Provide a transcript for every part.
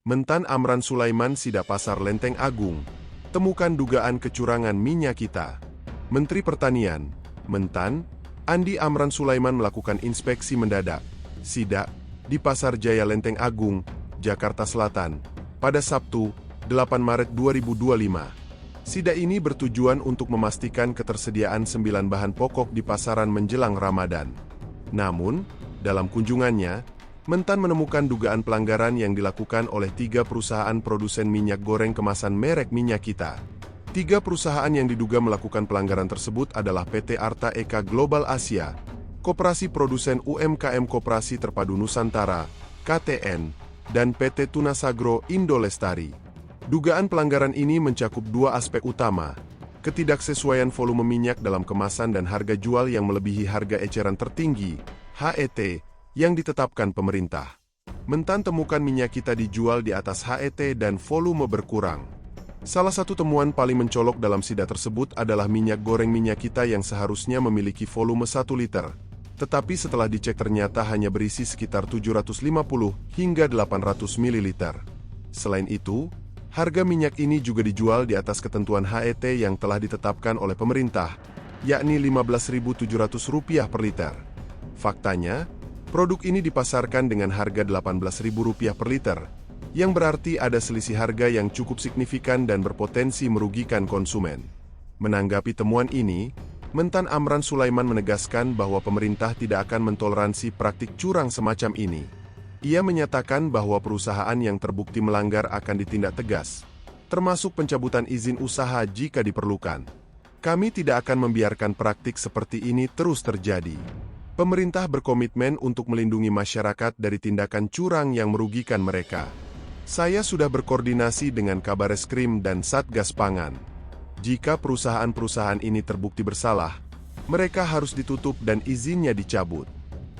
Mentan Amran Sulaiman Sidak Pasar Lenteng Agung. Temukan dugaan kecurangan minyak kita. Menteri Pertanian, Mentan, Andi Amran Sulaiman melakukan inspeksi mendadak, sidak, di Pasar Jaya Lenteng Agung, Jakarta Selatan, pada Sabtu, 8 Maret 2025. Sidak ini bertujuan untuk memastikan ketersediaan 9 bahan pokok di pasaran menjelang Ramadan. Namun, dalam kunjungannya, Mentan menemukan dugaan pelanggaran yang dilakukan oleh 3 perusahaan produsen minyak goreng kemasan merek Minyak Kita. 3 perusahaan yang diduga melakukan pelanggaran tersebut adalah PT Arta Eka Global Asia, Koperasi Produsen UMKM Koperasi Terpadu Nusantara, KTN, dan PT Tunasagro Indo Lestari. Dugaan pelanggaran ini mencakup 2 aspek utama, ketidaksesuaian volume minyak dalam kemasan dan harga jual yang melebihi harga eceran tertinggi, HET, yang ditetapkan pemerintah. Mentan temukan minyak kita dijual di atas HET dan volume berkurang. Salah satu temuan paling mencolok dalam sidak tersebut adalah minyak goreng Minyak Kita yang seharusnya memiliki volume 1 liter. Tetapi setelah dicek ternyata hanya berisi sekitar 750 hingga 800 ml. Selain itu, harga minyak ini juga dijual di atas ketentuan HET yang telah ditetapkan oleh pemerintah, yakni Rp15.700 per liter. Faktanya, produk ini dipasarkan dengan harga Rp18.000 per liter, yang berarti ada selisih harga yang cukup signifikan dan berpotensi merugikan konsumen. Menanggapi temuan ini, Mentan Amran Sulaiman menegaskan bahwa pemerintah tidak akan mentoleransi praktik curang semacam ini. Ia menyatakan bahwa perusahaan yang terbukti melanggar akan ditindak tegas, termasuk pencabutan izin usaha jika diperlukan. Kami tidak akan membiarkan praktik seperti ini terus terjadi. Pemerintah berkomitmen untuk melindungi masyarakat dari tindakan curang yang merugikan mereka. Saya sudah berkoordinasi dengan Kabareskrim dan Satgas Pangan. Jika perusahaan-perusahaan ini terbukti bersalah, mereka harus ditutup dan izinnya dicabut.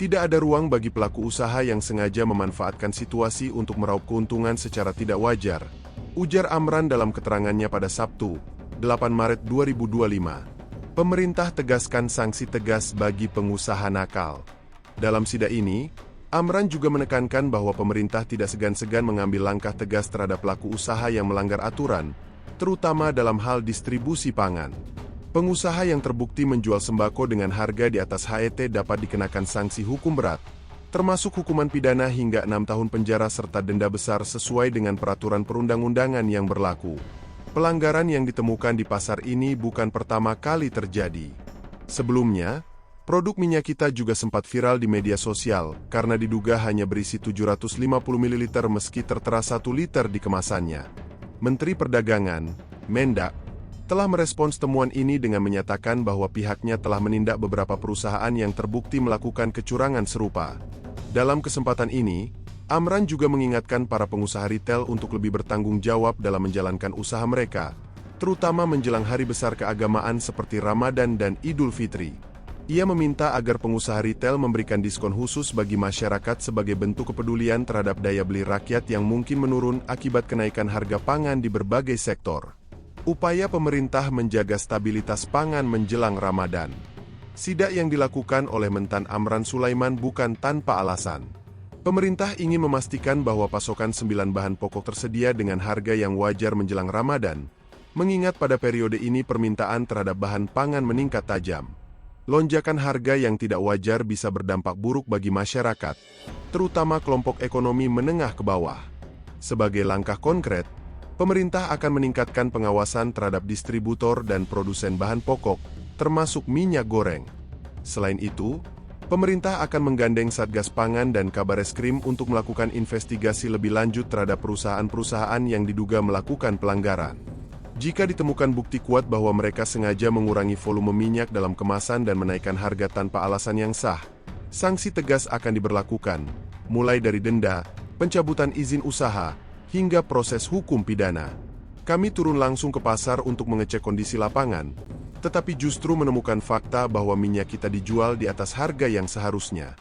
Tidak ada ruang bagi pelaku usaha yang sengaja memanfaatkan situasi untuk meraup keuntungan secara tidak wajar, ujar Amran dalam keterangannya pada Sabtu, 8 Maret 2025. Pemerintah tegaskan sanksi tegas bagi pengusaha nakal. Dalam sidak ini, Amran juga menekankan bahwa pemerintah tidak segan-segan mengambil langkah tegas terhadap pelaku usaha yang melanggar aturan, terutama dalam hal distribusi pangan. Pengusaha yang terbukti menjual sembako dengan harga di atas HET dapat dikenakan sanksi hukum berat, termasuk hukuman pidana hingga 6 tahun penjara serta denda besar sesuai dengan peraturan perundang-undangan yang berlaku. Pelanggaran yang ditemukan di pasar ini bukan pertama kali terjadi. Sebelumnya, produk Minyak Kita juga sempat viral di media sosial karena diduga hanya berisi 750 ml meski tertera 1 liter di kemasannya. Menteri Perdagangan, Mendak, telah merespons temuan ini dengan menyatakan bahwa pihaknya telah menindak beberapa perusahaan yang terbukti melakukan kecurangan serupa. Dalam kesempatan ini, Amran juga mengingatkan para pengusaha retail untuk lebih bertanggung jawab dalam menjalankan usaha mereka, terutama menjelang hari besar keagamaan seperti Ramadan dan Idul Fitri. Ia meminta agar pengusaha retail memberikan diskon khusus bagi masyarakat sebagai bentuk kepedulian terhadap daya beli rakyat yang mungkin menurun akibat kenaikan harga pangan di berbagai sektor. Upaya pemerintah menjaga stabilitas pangan menjelang Ramadan. Sidak yang dilakukan oleh Mentan Amran Sulaiman bukan tanpa alasan. Pemerintah ingin memastikan bahwa pasokan 9 bahan pokok tersedia dengan harga yang wajar menjelang Ramadan, mengingat pada periode ini permintaan terhadap bahan pangan meningkat tajam. Lonjakan harga yang tidak wajar bisa berdampak buruk bagi masyarakat, terutama kelompok ekonomi menengah ke bawah. Sebagai langkah konkret, pemerintah akan meningkatkan pengawasan terhadap distributor dan produsen bahan pokok, termasuk minyak goreng. Selain itu, pemerintah akan menggandeng Satgas Pangan dan Kabareskrim untuk melakukan investigasi lebih lanjut terhadap perusahaan-perusahaan yang diduga melakukan pelanggaran. Jika ditemukan bukti kuat bahwa mereka sengaja mengurangi volume minyak dalam kemasan dan menaikkan harga tanpa alasan yang sah, sanksi tegas akan diberlakukan, mulai dari denda, pencabutan izin usaha, hingga proses hukum pidana. Kami turun langsung ke pasar untuk mengecek kondisi lapangan, tetapi justru menemukan fakta bahwa minyak kita dijual di atas harga yang seharusnya.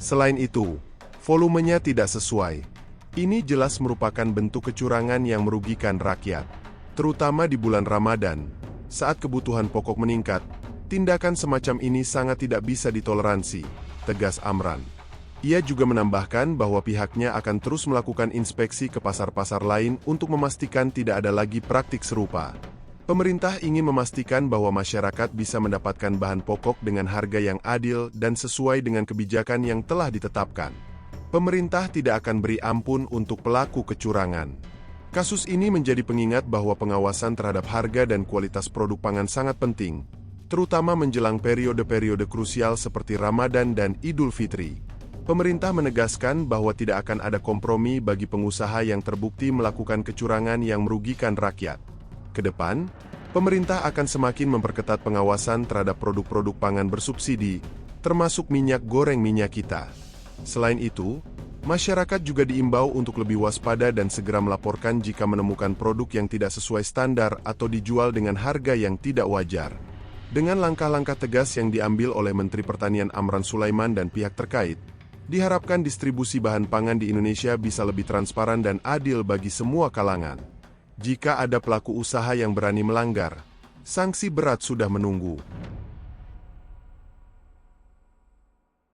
Selain itu, volumenya tidak sesuai. Ini jelas merupakan bentuk kecurangan yang merugikan rakyat. Terutama di bulan Ramadan, saat kebutuhan pokok meningkat, tindakan semacam ini sangat tidak bisa ditoleransi, tegas Amran. Ia juga menambahkan bahwa pihaknya akan terus melakukan inspeksi ke pasar-pasar lain untuk memastikan tidak ada lagi praktik serupa. Pemerintah ingin memastikan bahwa masyarakat bisa mendapatkan bahan pokok dengan harga yang adil dan sesuai dengan kebijakan yang telah ditetapkan. Pemerintah tidak akan beri ampun untuk pelaku kecurangan. Kasus ini menjadi pengingat bahwa pengawasan terhadap harga dan kualitas produk pangan sangat penting, terutama menjelang periode-periode krusial seperti Ramadan dan Idul Fitri. Pemerintah menegaskan bahwa tidak akan ada kompromi bagi pengusaha yang terbukti melakukan kecurangan yang merugikan rakyat. Kedepan, pemerintah akan semakin memperketat pengawasan terhadap produk-produk pangan bersubsidi, termasuk minyak goreng minyak kita. Selain itu, masyarakat juga diimbau untuk lebih waspada dan segera melaporkan jika menemukan produk yang tidak sesuai standar atau dijual dengan harga yang tidak wajar. Dengan langkah-langkah tegas yang diambil oleh Menteri Pertanian Amran Sulaiman dan pihak terkait, diharapkan distribusi bahan pangan di Indonesia bisa lebih transparan dan adil bagi semua kalangan. Jika ada pelaku usaha yang berani melanggar, sanksi berat sudah menunggu.